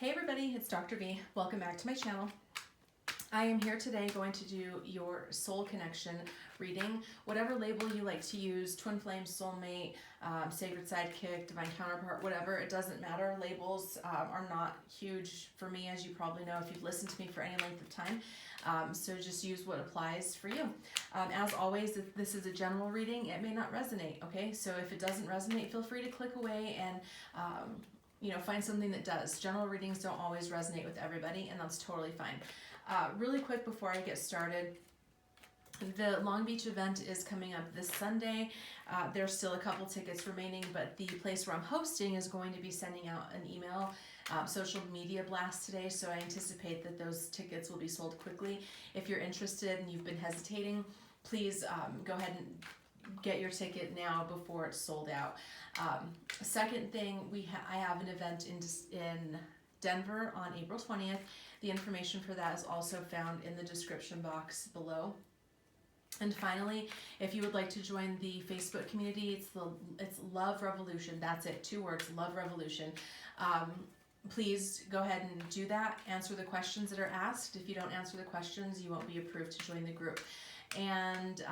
Hey everybody, it's Dr. V. Welcome back to my channel. I am here today going to do your soul connection reading. Whatever label you like to use, twin flame, soulmate, sacred sidekick, divine counterpart, whatever, it doesn't matter. Labels are not huge for me, as you probably know if you've listened to me for any length of time. So just use what applies for you. As always, if this is a general reading, it may not resonate, okay? So if it doesn't resonate, feel free to click away and find something that does. General readings don't always resonate with everybody, and that's totally fine. Really quick before I get started, the Long Beach event is coming up this Sunday. There's still a couple tickets remaining, but the place where I'm hosting is going to be sending out an email social media blast today, so I anticipate that those tickets will be sold quickly. If you're interested and you've been hesitating, please go ahead and get your ticket now before it's sold out. Second thing, I have an event in Denver on April 20th. The information for that is also found in the description box below. And finally, if you would like to join the Facebook community, it's Love Revolution. That's it, 2 words, Love Revolution. Please go ahead and do that. Answer the questions that are asked. If you don't answer the questions, you won't be approved to join the group. And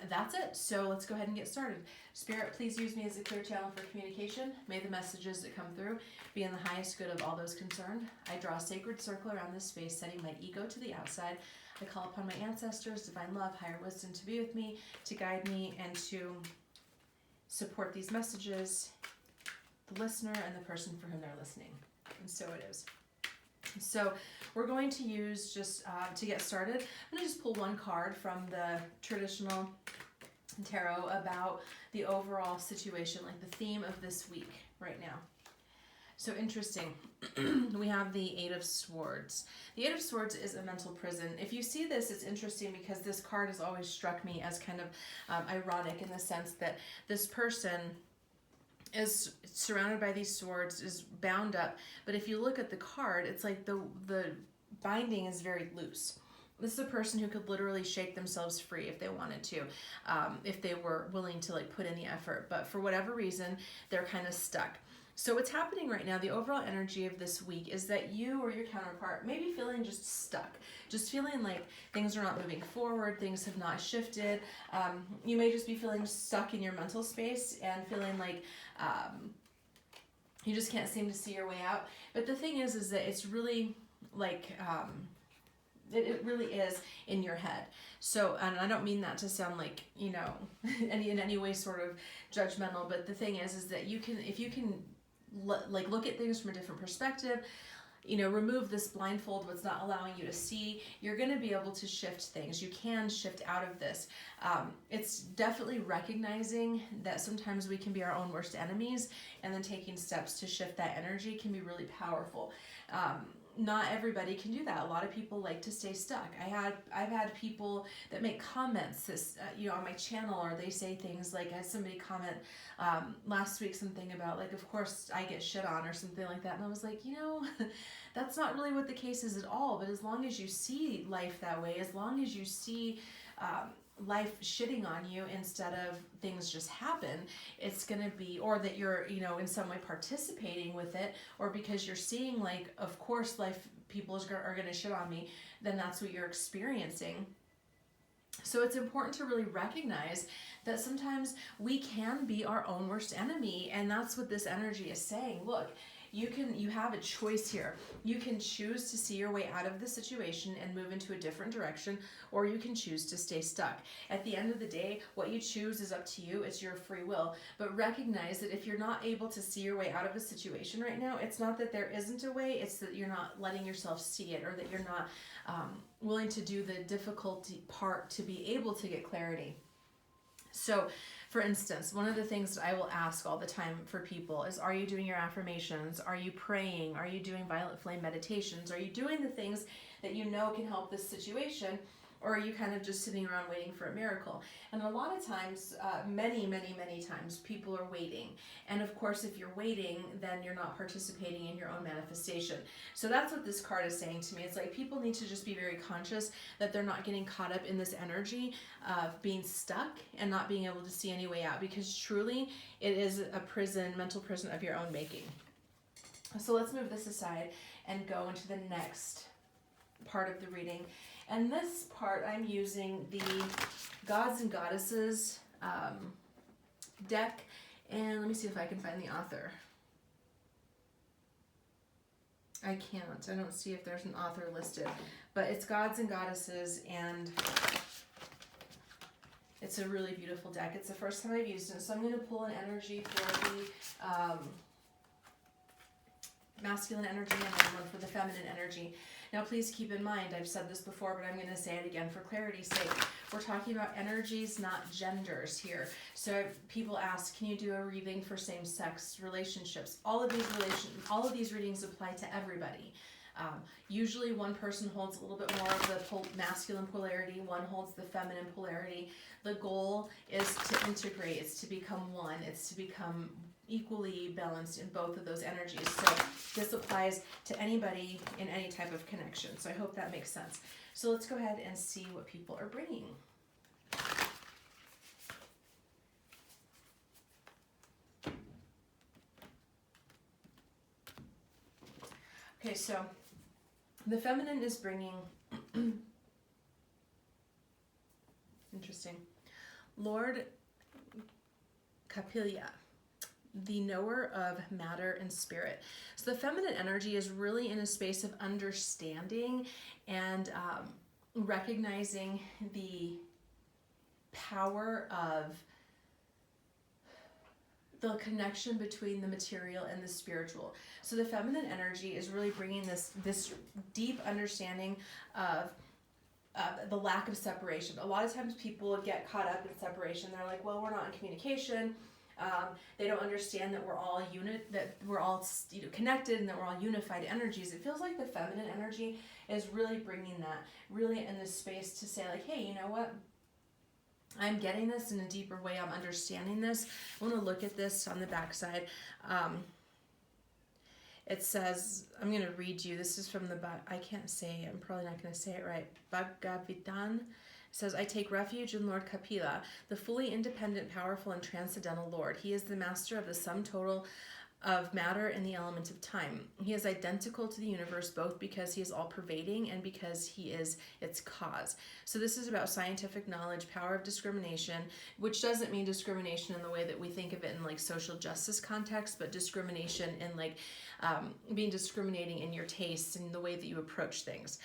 that's it. So let's go ahead and get started. Spirit, please use me as a clear channel for communication. May the messages that come through be in the highest good of all those concerned. I draw a sacred circle around this space, setting my ego to the outside. I call upon my ancestors, divine love, higher wisdom to be with me, to guide me, and to support these messages, the listener and the person for whom they're listening. And so it is. So we're going to use, just to get started, I'm going to just pull one card from the traditional tarot about the overall situation, like the theme of this week right now. So interesting. We have the Eight of Swords. The Eight of Swords is a mental prison. If you see this, it's interesting because this card has always struck me as kind of ironic in the sense that this person is surrounded by these swords, is bound up, but if you look at the card, it's like the binding is very loose. This is a person who could literally shake themselves free if they wanted to, if they were willing to put in the effort, but for whatever reason, they're kind of stuck. So what's happening right now, the overall energy of this week is that you or your counterpart may be feeling just stuck, just feeling like things are not moving forward, things have not shifted. You may just be feeling stuck in your mental space and feeling like you just can't seem to see your way out. But the thing is that it's really like, it really is in your head. So, and I don't mean that to sound like, in any way sort of judgmental, but the thing is that if you can look at things from a different perspective, remove this blindfold, what's not allowing you to see, you're going to be able to shift things. You can shift out of this. It's definitely recognizing that sometimes we can be our own worst enemies, and then taking steps to shift that energy can be really powerful. Not everybody can do that. A lot of people like to stay stuck. I've had people that make comments on my channel, or they say things like, I had somebody comment last week something about of course I get shit on or something like that, and I was like, that's not really what the case is at all. But as long as you see life that way, as long as you see life shitting on you instead of things just happen, it's gonna be, or that you're in some way participating with it, or because you're seeing of course people are gonna shit on me, then that's what you're experiencing. So it's important to really recognize that sometimes we can be our own worst enemy, and that's what this energy is saying. Look, you have a choice here. You can choose to see your way out of the situation and move into a different direction, or you can choose to stay stuck. At the end of the day, what you choose is up to you. It's your free will. But recognize that if you're not able to see your way out of a situation right now, it's not that there isn't a way, it's that you're not letting yourself see it, or that you're not willing to do the difficulty part to be able to get clarity. So, for instance, one of the things that I will ask all the time for people is, are you doing your affirmations? Are you praying? Are you doing violet flame meditations? Are you doing the things that can help this situation? Or are you kind of just sitting around waiting for a miracle? And a lot of times, many times, people are waiting. And of course, if you're waiting, then you're not participating in your own manifestation. So that's what this card is saying to me. It's like people need to just be very conscious that they're not getting caught up in this energy of being stuck and not being able to see any way out, because truly it is a prison, mental prison of your own making. So let's move this aside and go into the next part of the reading. And this part I'm using the Gods and Goddesses deck. And let me see if I can find the author. I can't. I don't see if there's an author listed. But it's Gods and Goddesses, and it's a really beautiful deck. It's the first time I've used it, so I'm going to pull an energy for the masculine energy and then one for the feminine energy. Now please keep in mind, I've said this before, but I'm going to say it again for clarity's sake. We're talking about energies, not genders here. So people ask, can you do a reading for same-sex relationships? All of these readings apply to everybody. Usually one person holds a little bit more of the masculine polarity, one holds the feminine polarity. The goal is to integrate, it's to become one, it's to become equally balanced in both of those energies. So this applies to anybody in any type of connection. So I hope that makes sense. So let's go ahead and see what people are bringing. Okay, so the feminine is bringing, interesting, Lord Kapilya, the knower of matter and spirit. So the feminine energy is really in a space of understanding and recognizing the power of the connection between the material and the spiritual. So the feminine energy is really bringing this deep understanding of the lack of separation. A lot of times people get caught up in separation. They're like, well, we're not in communication. They don't understand that we're all connected and that we're all unified energies. It feels like the feminine energy is really bringing that, really in this space to say like, hey, you know what? I'm getting this in a deeper way. I'm understanding this. I want to look at this on the backside. It says, I'm going to read you. This is from I can't say it. I'm probably not going to say it right. Bhagavatam. It says, I take refuge in Lord Kapila, the fully independent, powerful, and transcendental Lord. He is the master of the sum total of matter and the element of time. He is identical to the universe, both because he is all-pervading and because he is its cause. So this is about scientific knowledge, power of discrimination, which doesn't mean discrimination in the way that we think of it in like social justice context, but discrimination in like being discriminating in your tastes and the way that you approach things.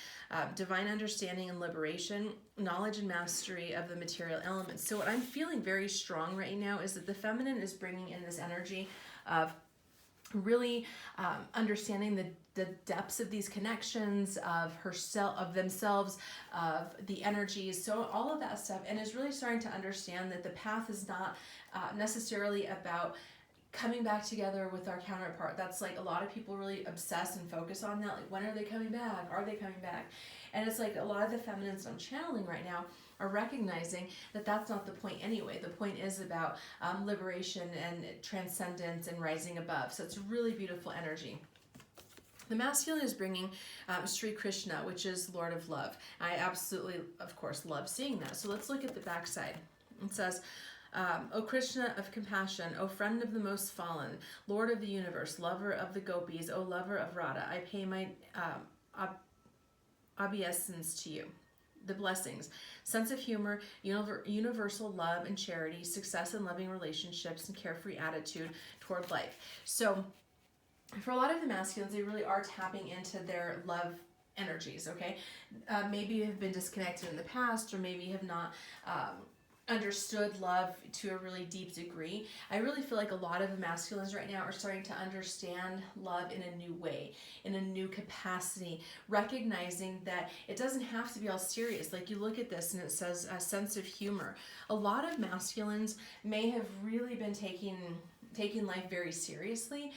Divine understanding and liberation, knowledge and mastery of the material elements. So what I'm feeling very strong right now is that the feminine is bringing in this energy of really understanding the depths of these connections, of herself, of themselves, of the energies, so all of that stuff, and is really starting to understand that the path is not necessarily about coming back together with our counterpart. That's like a lot of people really obsess and focus on that, like when are they coming back? Are they coming back? And it's like a lot of the feminines I'm channeling right now are recognizing that that's not the point anyway. The point is about liberation and transcendence and rising above. So it's really beautiful energy. The masculine is bringing Sri Krishna, which is Lord of Love. I absolutely, of course, love seeing that. So let's look at the backside. It says, O Krishna of compassion, O friend of the most fallen, Lord of the universe, lover of the gopis, O lover of Radha, I pay my obeisance to you. The blessings, sense of humor, universal love and charity, success in loving relationships, and carefree attitude toward life. So for a lot of the masculines, they really are tapping into their love energies, okay? Maybe you have been disconnected in the past, or maybe you have not understood love to a really deep degree. I really feel like a lot of the masculines right now are starting to understand love in a new way, in a new capacity, recognizing that it doesn't have to be all serious. Like you look at this and it says a sense of humor. A lot of masculines may have really been taking life very seriously,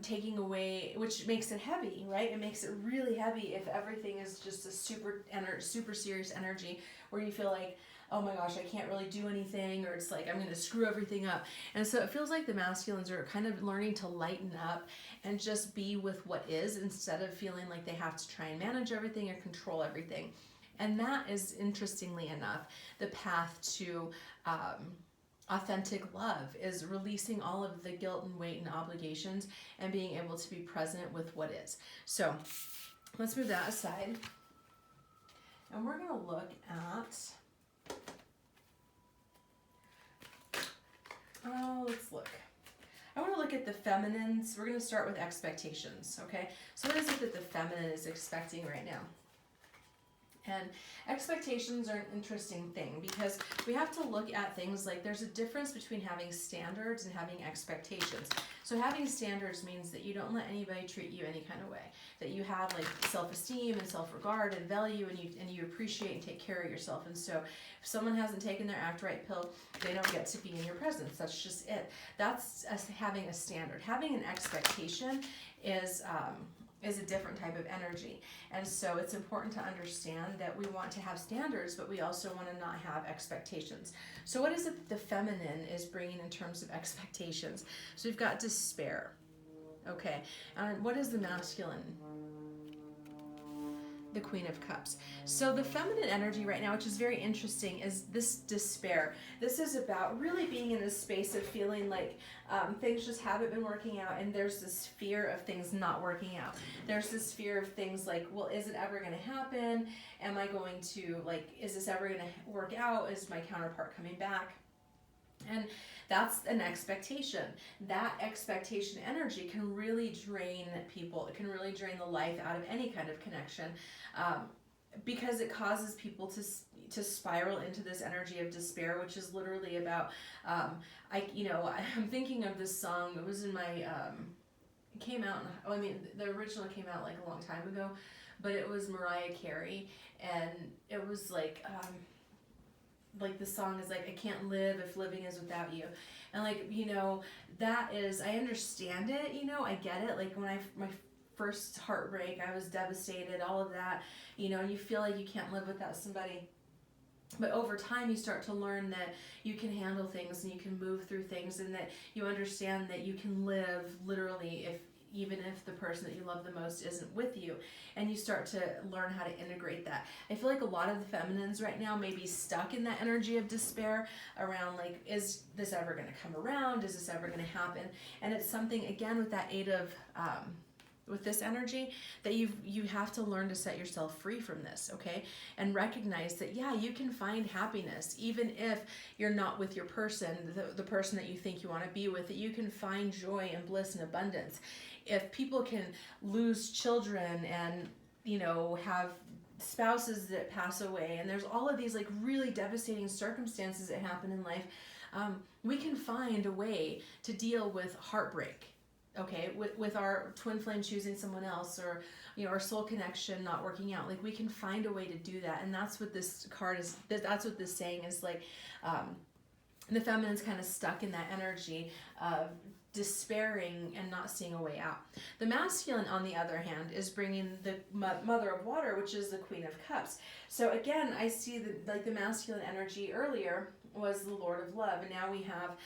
taking away, which makes it heavy, right? It makes it really heavy if everything is just a super serious energy where you feel like, oh my gosh, I can't really do anything, or it's like I'm going to screw everything up. And so it feels like the masculines are kind of learning to lighten up and just be with what is, instead of feeling like they have to try and manage everything or control everything. And that is, interestingly enough, the path to authentic love is releasing all of the guilt and weight and obligations and being able to be present with what is. So let's move that aside. And we're going to look at, let's look. I want to look at the feminines. We're going to start with expectations, okay? So what is it that the feminine is expecting right now? And expectations are an interesting thing because we have to look at things like there's a difference between having standards and having expectations. So having standards means that you don't let anybody treat you any kind of way, that you have like self-esteem and self-regard and value, and you appreciate and take care of yourself. And so if someone hasn't taken their act right pill, they don't get to be in your presence. That's just it. That's us having a standard. Having an expectation is a different type of energy. And so it's important to understand that we want to have standards, but we also want to not have expectations. So what is it that the feminine is bringing in terms of expectations? So we've got despair. Okay. And what is the masculine? The Queen of Cups. So the feminine energy right now, which is very interesting, is this despair. This is about really being in this space of feeling like things just haven't been working out, and there's this fear of things not working out. There's this fear of things like, well, is it ever going to happen? Am I going to, like, is this ever going to work out? Is my counterpart coming back? And that's an expectation. That expectation energy can really drain people. It can really drain the life out of any kind of connection, because it causes people to spiral into this energy of despair, which is literally about, I'm thinking of this song. It was in my, it came out, the original came out like a long time ago, but it was Mariah Carey, and it was like the song is like, I can't live if living is without you. And like, that is, I understand it, I get it. Like when my first heartbreak, I was devastated, all of that, and you feel like you can't live without somebody. But over time, you start to learn that you can handle things and you can move through things, and that you understand that you can live literally even if the person that you love the most isn't with you, and you start to learn how to integrate that. I feel like a lot of the feminines right now may be stuck in that energy of despair around like, is this ever going to come around? Is this ever going to happen? And it's something, again, with that eight of, with this energy, that you have to learn to set yourself free from this, okay? And recognize that, yeah, you can find happiness even if you're not with your person, the person that you think you want to be with, that you can find joy and bliss and abundance. If people can lose children and, have spouses that pass away, and there's all of these like really devastating circumstances that happen in life, we can find a way to deal with heartbreak. Okay, with our twin flame choosing someone else, or our soul connection not working out, like we can find a way to do that. And that's what this card is. That's what this saying is like. The feminine's kind of stuck in that energy of despairing and not seeing a way out. The masculine, on the other hand, is bringing the mother of water, which is the Queen of Cups. So again, I see the masculine energy earlier was the Lord of Love, and now we have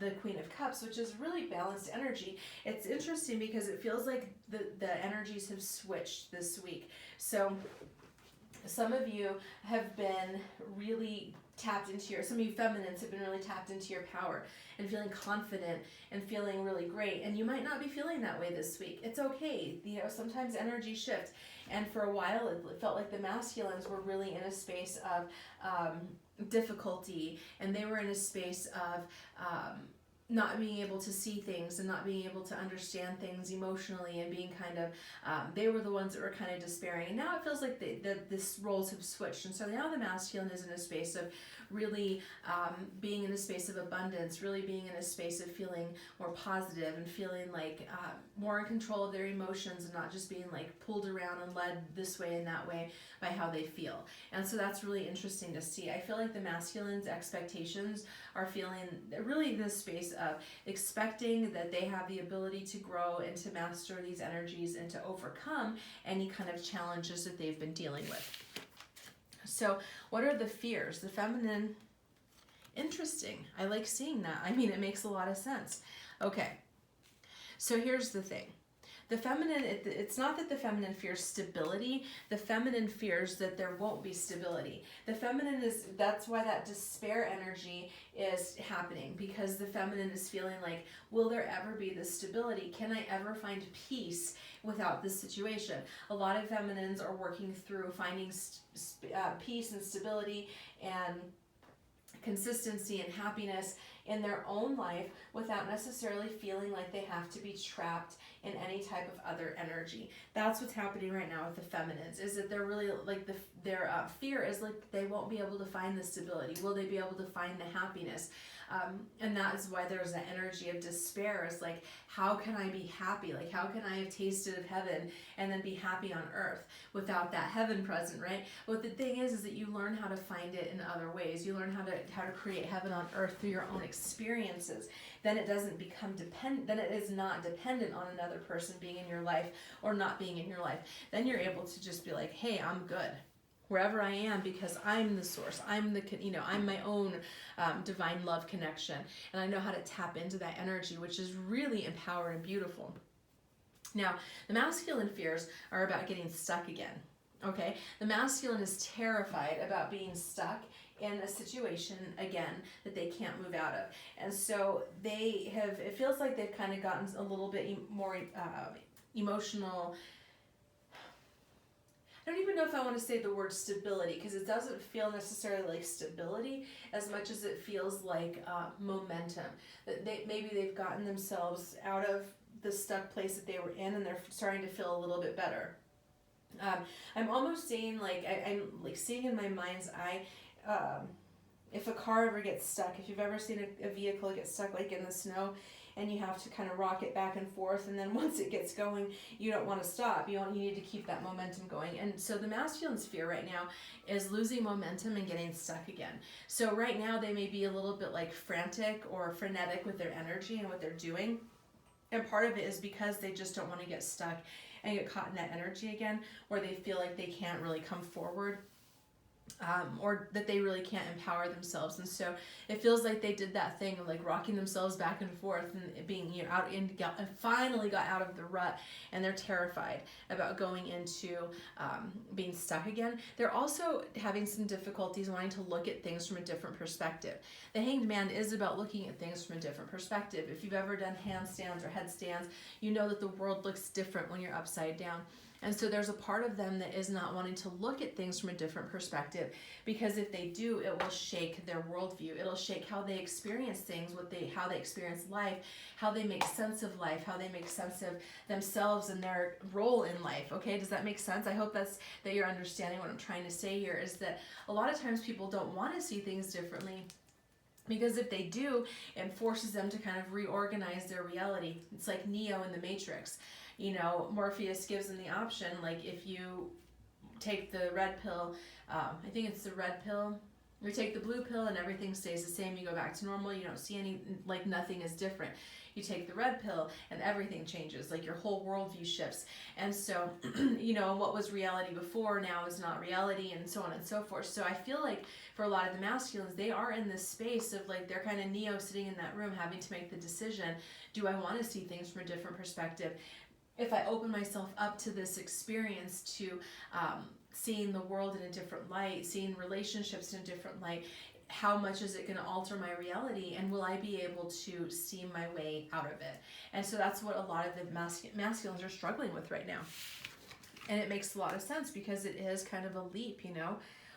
the Queen of Cups, which is really balanced energy. It's interesting because it feels like the energies have switched this week. So some of you have been really tapped into some of you feminines have been really tapped into your power and feeling confident and feeling really great. And you might not be feeling that way this week. It's okay. Sometimes energy shifts. And for a while, it felt like the masculines were really in a space of difficulty, and they were in a space of not being able to see things and not being able to understand things emotionally, and being kind of, they were the ones that were kind of despairing. And now it feels like this roles have switched. And so now the masculine is in a space of really being in a space of abundance, really being in a space of feeling more positive and feeling like more in control of their emotions, and not just being like pulled around and led this way and that way by how they feel. And so that's really interesting to see. I feel like the masculine's expectations are feeling really this space of expecting that they have the ability to grow and to master these energies and to overcome any kind of challenges that they've been dealing with. So what are the fears? The feminine, interesting. I like seeing that. I mean, it makes a lot of sense. Okay, so here's the thing. The feminine, it's not that the feminine fears stability. The feminine fears that there won't be stability. The feminine that's why that despair energy is happening, because the feminine is feeling like, will there ever be this stability? Can I ever find peace without this situation? A lot of feminines are working through finding peace and stability and consistency and happiness in their own life without necessarily feeling like they have to be trapped in any type of other energy. That's what's happening right now with the feminines, is that they're really like their fear is like they won't be able to find the stability. Will they be able to find the happiness? And that is why there's an energy of despair. It's like, how can I be happy? Like, how can I have tasted of heaven and then be happy on earth without that heaven present, right? But the thing is that you learn how to find it in other ways. You learn how to create heaven on earth through your own experiences. Then it doesn't become dependent. Then it is not dependent on another person being in your life or not being in your life. Then you're able to just be like, hey, I'm good wherever I am, because I'm the source. I'm I'm my own divine love connection, and I know how to tap into that energy, which is really empowered and beautiful. Now, the masculine fears are about getting stuck again. Okay, the masculine is terrified about being stuck in a situation again that they can't move out of, and so it feels like they've kind of gotten a little bit more emotional. I don't even know if I want to say the word stability, because it doesn't feel necessarily like stability as much as it feels like momentum. That maybe they've gotten themselves out of the stuck place that they were in, and they're starting to feel a little bit better. I'm almost seeing I'm seeing in my mind's eye, if a car ever gets stuck, if you've ever seen a vehicle get stuck like in the snow, and you have to kind of rock it back and forth, and then once it gets going, you don't want to stop. You need to keep that momentum going. And so the masculine's fear right now is losing momentum and getting stuck again. So right now they may be a little bit like frantic or frenetic with their energy and what they're doing. And part of it is because they just don't want to get stuck and get caught in that energy again, where they feel like they can't really come forward. Or that they really can't empower themselves, and so it feels like they did that thing of like rocking themselves back and forth and being and finally got out of the rut, and they're terrified about going into being stuck again. They're also having some difficulties wanting to look at things from a different perspective. The Hanged Man is about looking at things from a different perspective. If you've ever done handstands or headstands, you know that the world looks different when you're upside down. And so there's a part of them that is not wanting to look at things from a different perspective, because if they do, it will shake their worldview. It'll shake how they experience things, how they experience life, how they make sense of life, how they make sense of themselves and their role in life. Okay, does that make sense? I hope that you're understanding what I'm trying to say here, is that a lot of times people don't want to see things differently, because if they do, it forces them to kind of reorganize their reality. It's like Neo in the Matrix. Morpheus gives them the option, like if you take the red pill, I think it's the red pill, you take the blue pill and everything stays the same, you go back to normal, you don't see nothing is different. You take the red pill and everything changes, like your whole worldview shifts. And so, what was reality before now is not reality, and so on and so forth. So I feel like for a lot of the masculines, they are in this space of like, they're kind of Neo sitting in that room having to make the decision, do I want to see things from a different perspective? If I open myself up to this experience, to seeing the world in a different light, seeing relationships in a different light, how much is it going to alter my reality, and will I be able to see my way out of it? And so that's what a lot of the masculines are struggling with right now. And it makes a lot of sense, because it is kind of a leap,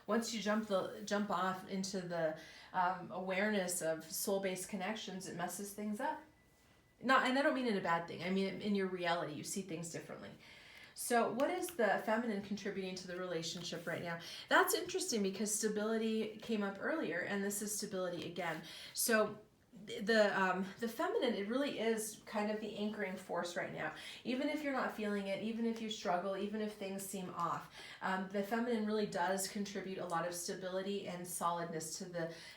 Once you jump off into the awareness of soul-based connections, it messes things up. And I don't mean in a bad thing. I mean in your reality, you see things differently. So what is the feminine contributing to the relationship right now? That's interesting, because stability came up earlier, and this is stability again. So the feminine, it really is kind of the anchoring force right now. Even if you're not feeling it, even if you struggle, even if things seem off, the feminine really does contribute a lot of stability and solidness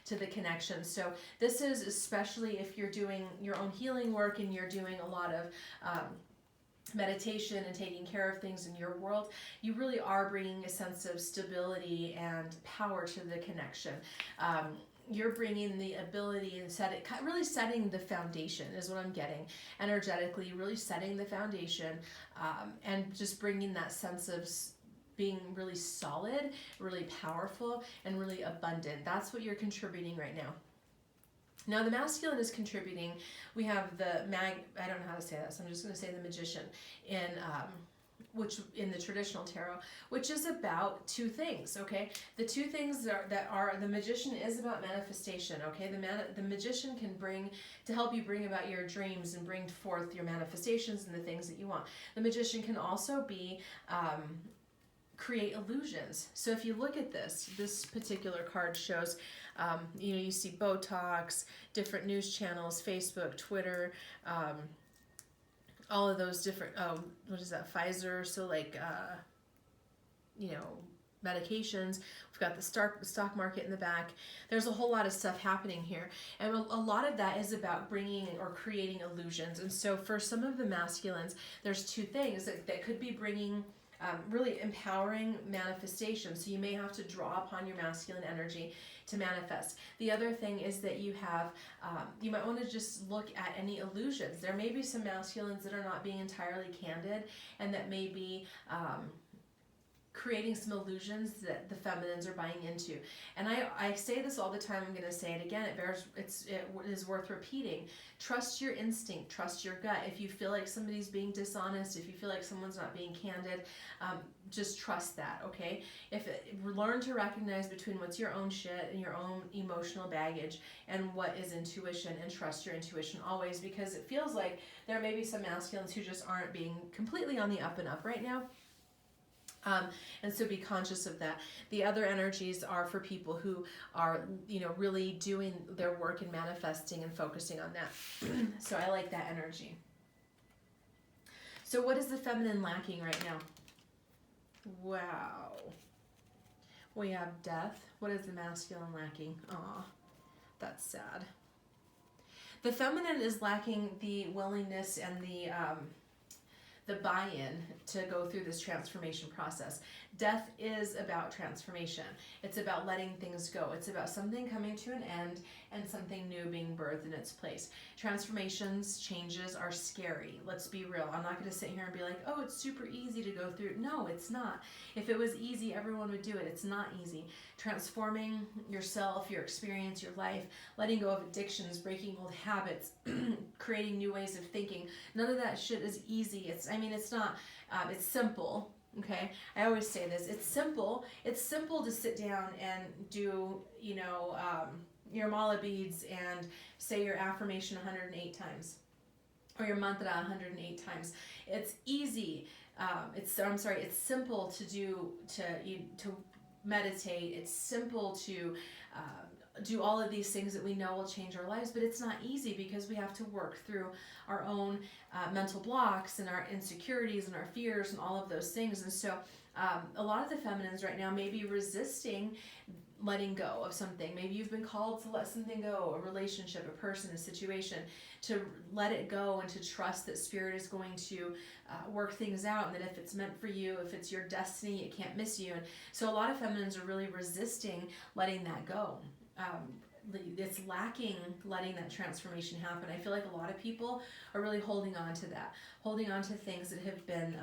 to the connection. So this is especially if you're doing your own healing work and you're doing a lot of meditation and taking care of things in your world, you really are bringing a sense of stability and power to the connection. you're bringing the ability and really setting the foundation is what I'm getting energetically, really setting the foundation, and just bringing that sense of being really solid, really powerful, and really abundant. That's what you're contributing right now. Now the masculine is contributing. We have the I don't know how to say that, so I'm just going to say the magician which in the traditional tarot, which is about two things, okay? The two things that are the magician is about manifestation, okay? The magician can help you bring about your dreams and bring forth your manifestations and the things that you want. The magician can also be create illusions. So if you look at this particular card shows, you see Botox, different news channels, Facebook, Twitter, all of those different, what is that, Pfizer, so like, medications. We've got the stock market in the back. There's a whole lot of stuff happening here. And a lot of that is about bringing or creating illusions. And so for some of the masculines, there's two things that could be bringing really empowering manifestation. So you may have to draw upon your masculine energy to manifest. The other thing is that you have, you might want to just look at any illusions. There may be some masculines that are not being entirely candid and that may be creating some illusions that the feminines are buying into. And I say this all the time, I'm going to say it again, it is worth repeating. Trust your instinct, trust your gut. If you feel like somebody's being dishonest, if you feel like someone's not being candid, just trust that, okay? Learn to recognize between what's your own shit and your own emotional baggage and what is intuition, and trust your intuition always, because it feels like there may be some masculines who just aren't being completely on the up and up right now. And so be conscious of that. The other energies are for people who are, really doing their work and manifesting and focusing on that. So I like that energy. So what is the feminine lacking right now? Wow. We have death. What is the masculine lacking? Aw, that's sad. The feminine is lacking the willingness and the buy-in to go through this transformation process. Death is about transformation. It's about letting things go. It's about something coming to an end and something new being birthed in its place. Transformations, changes are scary. Let's be real. I'm not going to sit here and be like, oh, it's super easy to go through. No, it's not. If it was easy, everyone would do it. It's not easy. Transforming yourself, your experience, your life, letting go of addictions, breaking old habits, creating new ways of thinking. None of that shit is easy. It's not, it's simple. Okay, I always say this. It's simple. It's simple to sit down and do, your mala beads and say your affirmation 108 times, or your mantra 108 times. It's easy. It's simple to do to meditate. It's simple to do all of these things that we know will change our lives, but it's not easy because we have to work through our own mental blocks and our insecurities and our fears and all of those things. And so a lot of the feminines right now may be resisting letting go of something. Maybe you've been called to let something go, a relationship, a person, a situation, to let it go and to trust that Spirit is going to work things out, and that if it's meant for you, if it's your destiny, it can't miss you. And so a lot of feminines are really resisting letting that go. It's lacking letting that transformation happen. I feel like a lot of people are really holding on to that, holding on to things that have been,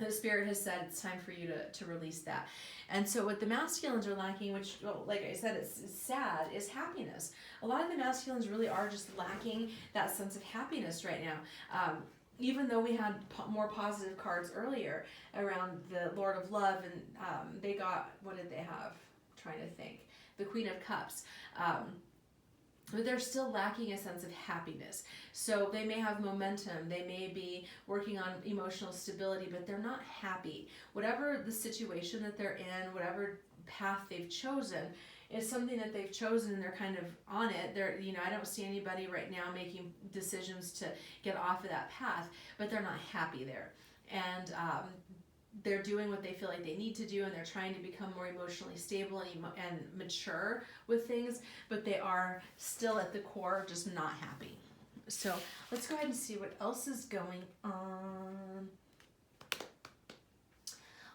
the Spirit has said it's time for you to release that. And so what the masculines are lacking, which, like I said, it's sad, is happiness. A lot of the masculines really are just lacking that sense of happiness right now. Even though we had more positive cards earlier around the Lord of Love, and they got, what did they have? I'm trying to think. The Queen of Cups. But they're still lacking a sense of happiness. So they may have momentum, they may be working on emotional stability, but they're not happy. Whatever the situation that they're in, whatever path they've chosen, is something that they've chosen and they're kind of on it. I don't see anybody right now making decisions to get off of that path, but they're not happy there. And they're doing what they feel like they need to do, and they're trying to become more emotionally stable and mature with things, but they are still at the core just not happy. So let's go ahead and see what else is going on.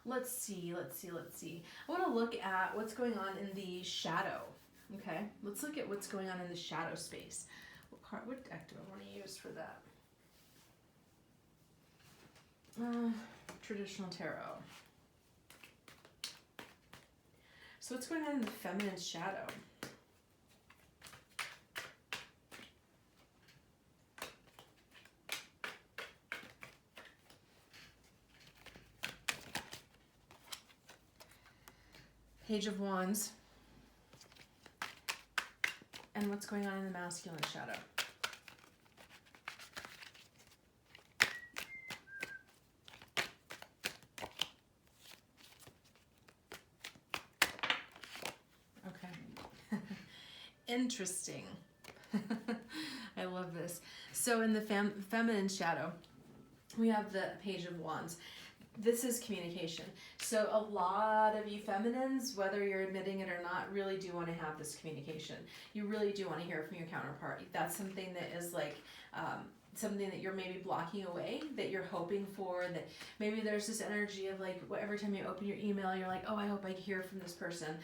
Let's see. I want to look at what's going on in the shadow. Okay, let's look at what's going on in the shadow space. What deck do I want to use for that? Traditional tarot. So what's going on in the feminine shadow? Page of Wands. And what's going on in the masculine shadow? Okay. Interesting. I love this. So in the feminine shadow, we have the Page of Wands. This is communication. So a lot of you feminines, whether you're admitting it or not, really do want to have this communication. You really do want to hear from your counterpart. That's something that is like something that you're maybe blocking away, that you're hoping for, that maybe there's this energy of like every time you open your email, you're like, oh, I hope I hear from this person.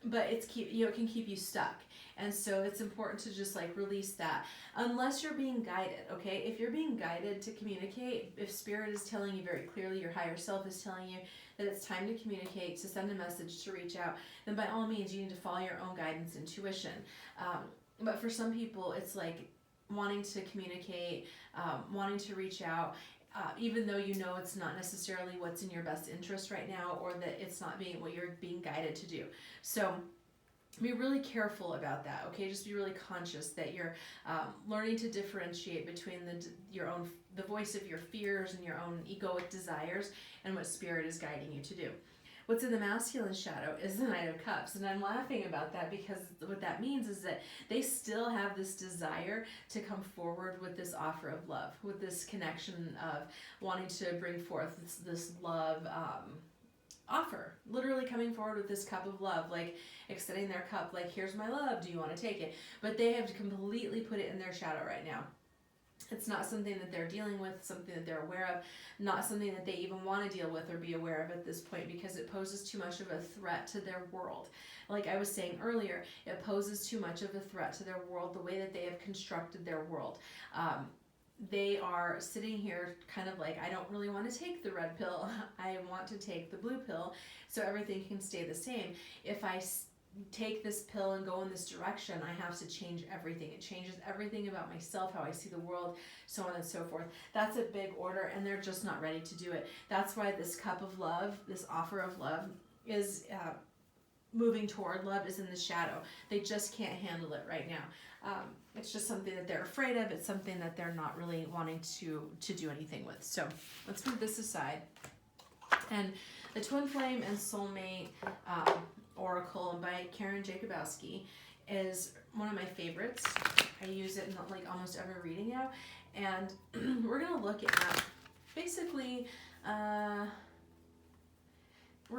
But it can keep you stuck. And so it's important to just like release that unless you're being guided, okay? If you're being guided to communicate, if spirit is telling you very clearly, your higher self is telling you that it's time to communicate, to send a message, to reach out, then by all means you need to follow your own guidance, intuition. But for some people, it's like wanting to communicate, wanting to reach out, even though you know it's not necessarily what's in your best interest right now, or that it's not being what you're being guided to do. So be really careful about that, okay? Just be really conscious that you're learning to differentiate between the voice of your fears and your own egoic desires and what spirit is guiding you to do. What's in the masculine shadow is the Knight of Cups, and I'm laughing about that because what that means is that they still have this desire to come forward with this offer of love, with this connection of wanting to bring forth this love offer, literally coming forward with this cup of love, like extending their cup, like, here's my love, do you want to take it? But they have completely put it in their shadow right now. It's not something that they're dealing with, something that they're aware of, not something that they even want to deal with or be aware of at this point, because it poses too much of a threat to their world. Like I was saying earlier, it poses too much of a threat to their world, the way that they have constructed their world. They are sitting here kind of like, I don't really want to take the red pill. I want to take the blue pill so everything can stay the same. If I take this pill and go in this direction, I have to change everything. It changes everything about myself, how I see the world, so on and so forth. That's a big order, and they're just not ready to do it. That's why this cup of love, this offer of love, is moving toward love, is in the shadow. They just can't handle it right now. It's just something that they're afraid of. It's something that they're not really wanting to do anything with. So let's move this aside. And the Twin Flame and Soulmate Oracle by Karen Jacobowski is one of my favorites. I use it in like almost every reading now. And we're going to look at basically, we're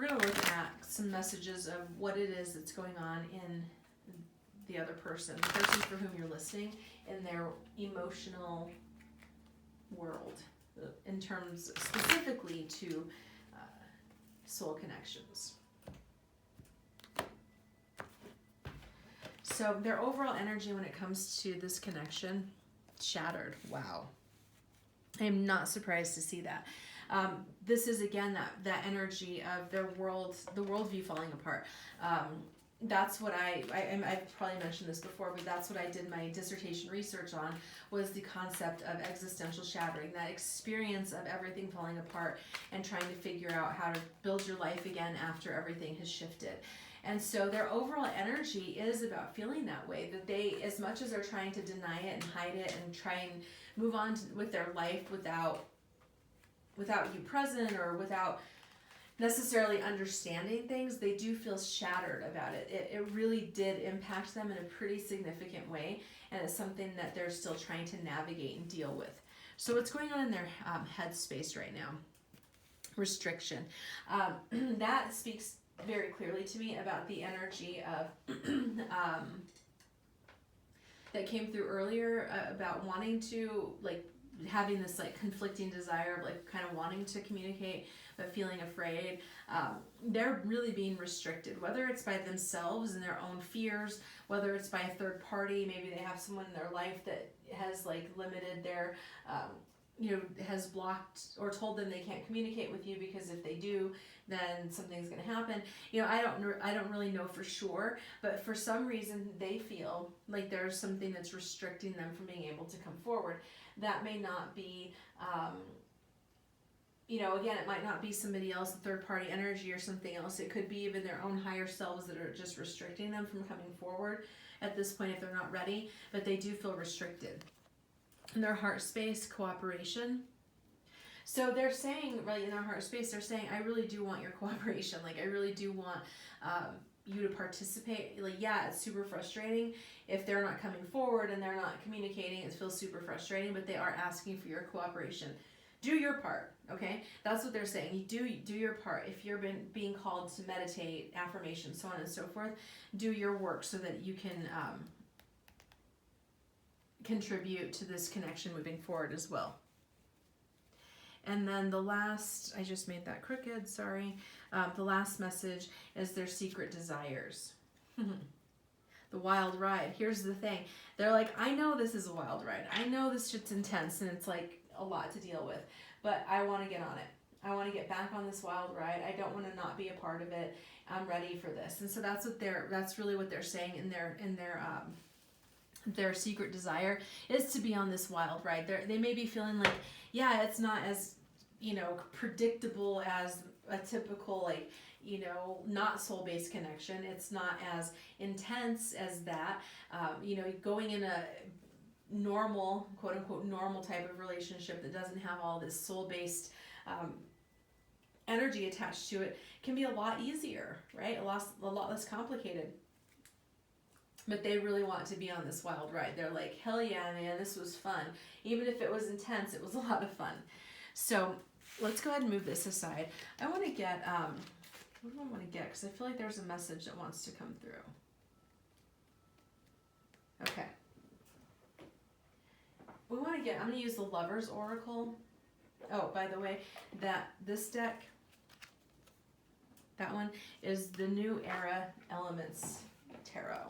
going to look at some messages of what it is that's going on in the other person, the person for whom you're listening, in their emotional world, in terms specifically to soul connections. So their overall energy when it comes to this connection, shattered. Wow. I am not surprised to see that. This is again that energy of their world, the worldview falling apart. That's what I've probably mentioned this before, but that's what I did my dissertation research on, was the concept of existential shattering, that experience of everything falling apart and trying to figure out how to build your life again after everything has shifted. And so their overall energy is about feeling that way, that they, as much as they're trying to deny it and hide it and try and move on with their life without you present or without necessarily understanding things, they do feel shattered about it. It really did impact them in a pretty significant way, and it's something that they're still trying to navigate and deal with. So what's going on in their head space right now? Restriction. That speaks very clearly to me about the energy of that came through earlier about wanting to like having this like conflicting desire of like kind of wanting to communicate but feeling afraid. They're really being restricted, whether it's by themselves and their own fears, whether it's by a third party. Maybe they have someone in their life that has like limited their has blocked or told them they can't communicate with you because if they do, then something's going to happen. I don't really know for sure, but for some reason they feel like there's something that's restricting them from being able to come forward. That may not be, again, it might not be somebody else, a third party energy or something else. It could be even their own higher selves that are just restricting them from coming forward at this point if they're not ready, but they do feel restricted. In their heart space, cooperation. So they're saying, right, in their heart space, they're saying, I really do want your cooperation. Like, I really do want you to participate. Like, yeah, it's super frustrating if they're not coming forward and they're not communicating. It feels super frustrating, but they are asking for your cooperation. Do your part, okay? That's what they're saying. You do your part. If you're being called to meditate, affirmation, so on and so forth, do your work so that you can contribute to this connection moving forward as well. And then the last, I just made that crooked, sorry. The last message is their secret desires. The wild ride. Here's the thing. They're like, I know this is a wild ride. I know this shit's intense and it's like a lot to deal with, but I want to get on it. I want to get back on this wild ride. I don't want to not be a part of it. I'm ready for this. And so that's really what they're saying in their secret desire is to be on this wild ride. They may be feeling like, yeah, it's not as, predictable as a typical, like, not soul-based connection. It's not as intense as that. Going in a normal, quote unquote, normal type of relationship that doesn't have all this soul-based energy attached to it can be a lot easier, right? A lot less complicated. But they really want to be on this wild ride. They're like, hell yeah, man, this was fun. Even if it was intense, it was a lot of fun. So let's go ahead and move this aside. I want to get, what do I want to get? Because I feel like there's a message that wants to come through. Okay. We want to get, I'm going to use the Lover's Oracle. Oh, by the way, this deck, that one is the New Era Elements Tarot.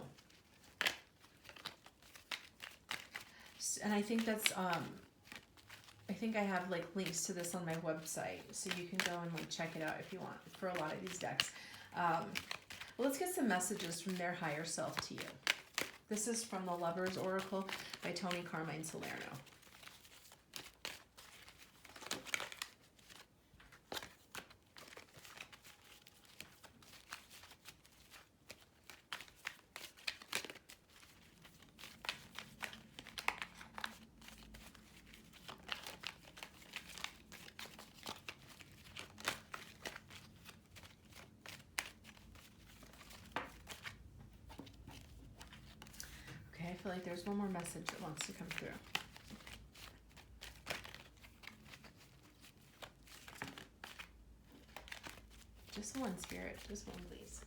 And I think that's, I think I have like links to this on my website, so you can go and like check it out if you want for a lot of these decks. Well, let's get some messages from their higher self to you. This is from the Lover's Oracle by Tony Carmine Salerno. I feel like there's one more message that wants to come through. Just one, Spirit. Just one, please.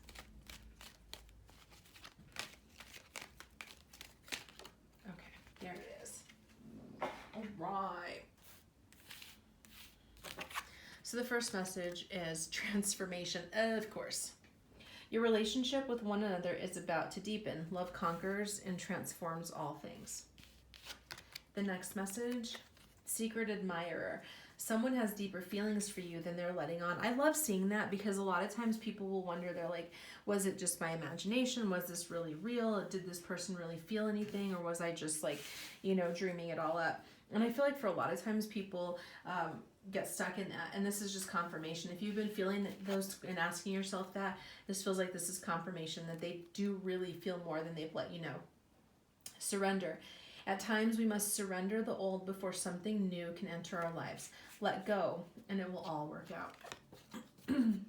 Okay, there it is. All right. So the first message is transformation, of course. Your relationship with one another is about to deepen. Love conquers and transforms all things. The next message, secret admirer. Someone has deeper feelings for you than they're letting on. I love seeing that because a lot of times people will wonder, they're like, was it just my imagination? Was this really real? Did this person really feel anything? Or was I just like, dreaming it all up? And I feel like for a lot of times people get stuck in that, and this is just confirmation. If you've been feeling those and asking yourself that, this feels like this is confirmation that they do really feel more than they've let you know. Surrender. At times we must surrender the old before something new can enter our lives. Let go and it will all work out. And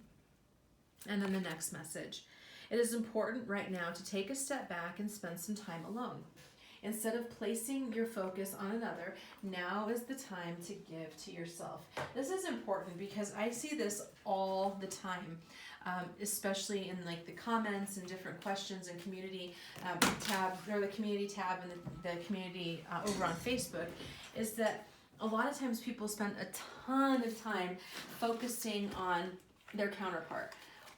then the next message. It is important right now to take a step back and spend some time alone. Instead of placing your focus on another, now is the time to give to yourself. This is important because I see this all the time, especially in like the comments and different questions and community tab, or the community tab and the community over on Facebook, is that a lot of times people spend a ton of time focusing on their counterpart.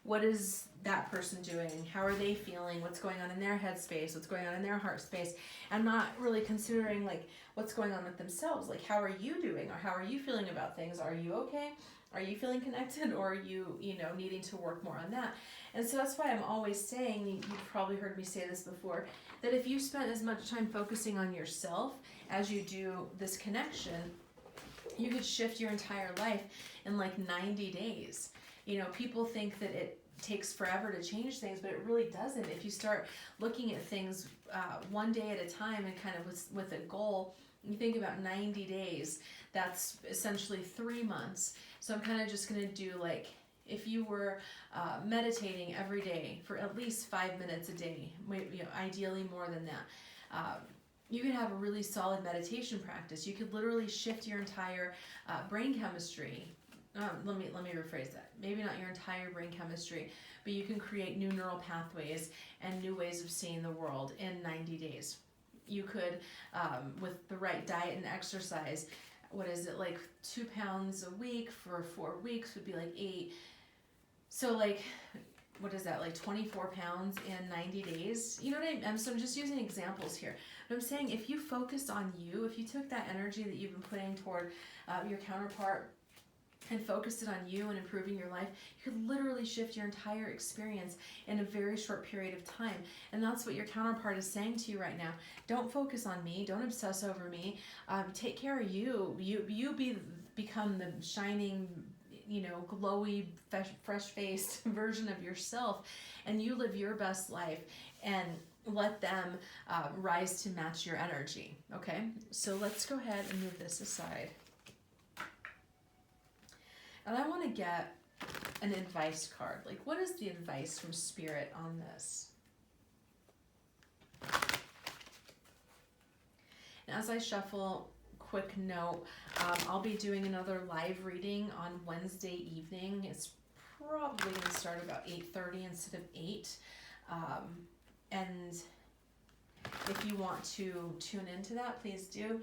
What is that person doing? How are they feeling? What's going on in their head space? What's going on in their heart space? And not really considering like what's going on with themselves. Like, how are you doing? Or how are you feeling about things? Are you okay? Are you feeling connected? Or are you, needing to work more on that? And so that's why I'm always saying, you've probably heard me say this before, that if you spend as much time focusing on yourself as you do this connection, you could shift your entire life in like 90 days. People think that it takes forever to change things, but it really doesn't. If you start looking at things one day at a time and kind of with a goal, you think about 90 days, that's essentially 3 months. So I'm kind of just going to do like, if you were meditating every day for at least 5 minutes a day, ideally more than that, you could have a really solid meditation practice. You could literally shift your entire brain chemistry. Let me rephrase that. Maybe not your entire brain chemistry, but you can create new neural pathways and new ways of seeing the world in 90 days. You could, with the right diet and exercise, what is it, like 2 pounds a week for 4 weeks would be like 8. So like, what is that, like 24 pounds in 90 days? You know what I mean? So I'm just using examples here. But I'm saying if you focused on you, if you took that energy that you've been putting toward your counterpart and focused it on you and improving your life, you could literally shift your entire experience in a very short period of time. And that's what your counterpart is saying to you right now. Don't focus on me. Don't obsess over me. Take care of you. You become the shining, glowy, fresh-faced version of yourself, and you live your best life and let them rise to match your energy. Okay, so let's go ahead and move this aside. And I want to get an advice card. Like, what is the advice from Spirit on this? And as I shuffle, quick note, I'll be doing another live reading on Wednesday evening. It's probably going to start about 8:30 instead of 8. And if you want to tune into that, please do.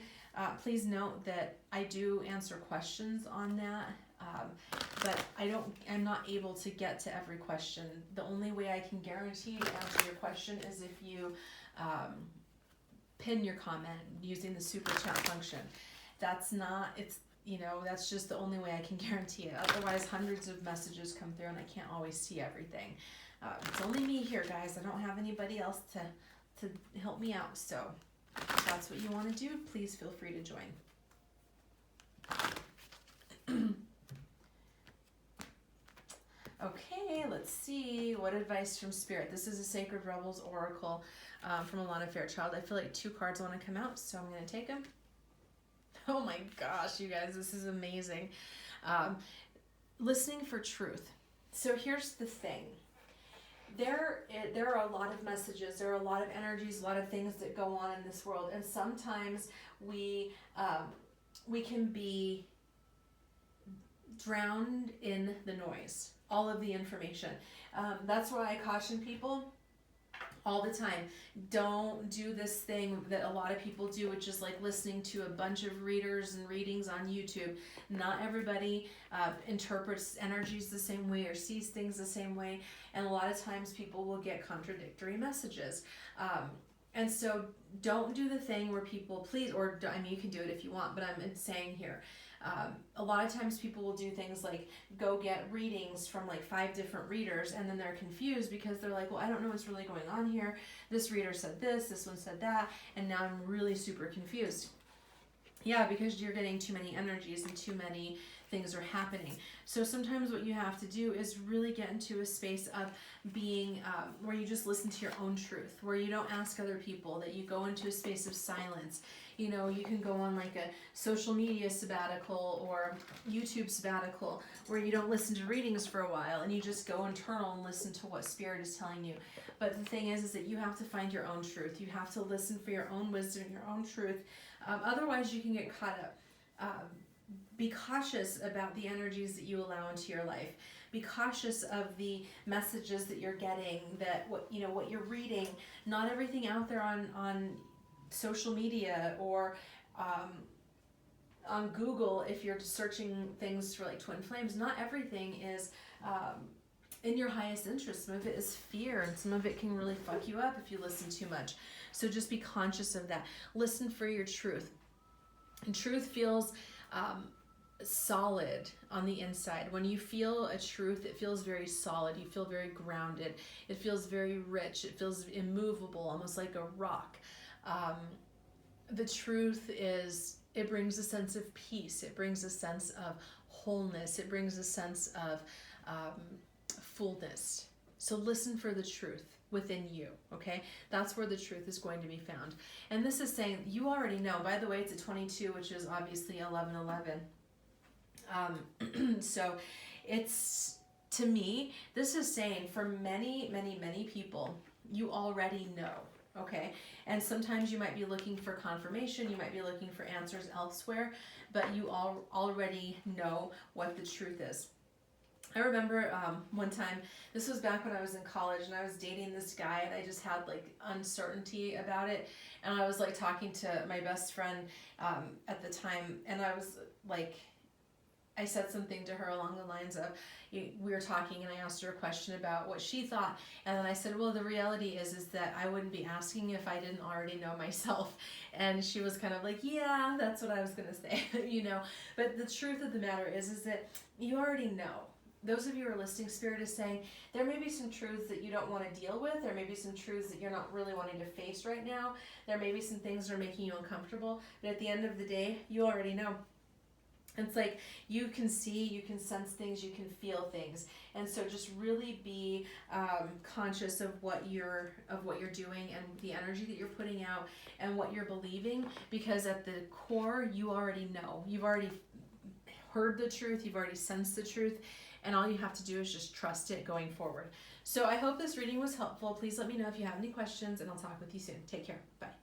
Please note that I do answer questions on that. But I'm not able to get to every question. The only way I can guarantee to answer your question is if you pin your comment using the super chat function. That's just the only way I can guarantee it. Otherwise, hundreds of messages come through and I can't always see everything. It's only me here, guys. I don't have anybody else to help me out. So if that's what you want to do, please feel free to join. Okay, let's see. What advice from Spirit? This is a Sacred Rebels Oracle from Alana Fairchild. I feel like 2 cards want to come out, so I'm going to take them. Oh my gosh, you guys, this is amazing. Listening for truth. So here's the thing. There are a lot of messages, there are a lot of energies, a lot of things that go on in this world, and sometimes we can be drowned in the noise, all of the information. That's why I caution people all the time. Don't do this thing that a lot of people do, which is like listening to a bunch of readers and readings on YouTube. Not everybody interprets energies the same way or sees things the same way, and a lot of times people will get contradictory messages. And so don't do the thing where people you can do it if you want, but I'm saying here, a lot of times people will do things like go get readings from like 5 different readers, and then they're confused because they're like, well, I don't know what's really going on here. This reader said this one said that, and now I'm really super confused. Yeah, because you're getting too many energies and too many things are happening. So sometimes what you have to do is really get into a space of being where you just listen to your own truth, where you don't ask other people, that you go into a space of silence. You can go on like a social media sabbatical or YouTube sabbatical where you don't listen to readings for a while and you just go internal and listen to what Spirit is telling you. But the thing is that you have to find your own truth. You have to listen for your own wisdom, your own truth. Otherwise you can get caught up. Be cautious about the energies that you allow into your life. Be cautious of the messages that you're getting, that what you're reading. Not everything out there on social media or on Google, if you're searching things for like twin flames, not everything is in your highest interest. Some of it is fear, and some of it can really fuck you up if you listen too much. So just be conscious of that. Listen for your truth. And truth feels solid on the inside. When you feel a truth, it feels very solid. You feel very grounded. It feels very rich. It feels immovable, almost like a rock. The truth is, it brings a sense of peace. It brings a sense of wholeness. It brings a sense of fullness. So listen for the truth within you, okay? That's where the truth is going to be found. And this is saying, you already know. By the way, it's a 22, which is obviously 1111. So it's, to me, this is saying for many, many, many people, you already know, okay? And sometimes you might be looking for confirmation, you might be looking for answers elsewhere, but you already know what the truth is. I remember one time, this was back when I was in college, and I was dating this guy, and I just had like uncertainty about it. And I was like talking to my best friend at the time, and I was like, I said something to her along the lines of, we were talking, and I asked her a question about what she thought, and then I said, well, the reality is that I wouldn't be asking if I didn't already know myself. And she was kind of like, yeah, that's what I was gonna say, you know. But the truth of the matter is that you already know. Those of you who are listening, Spirit is saying, there may be some truths that you don't want to deal with. There may be some truths that you're not really wanting to face right now. There may be some things that are making you uncomfortable. But at the end of the day, you already know. It's like you can see, you can sense things, you can feel things. And so just really be conscious of what you're doing and the energy that you're putting out and what you're believing. Because at the core, you already know. You've already heard the truth. You've already sensed the truth. And all you have to do is just trust it going forward. So I hope this reading was helpful. Please let me know if you have any questions, and I'll talk with you soon. Take care. Bye.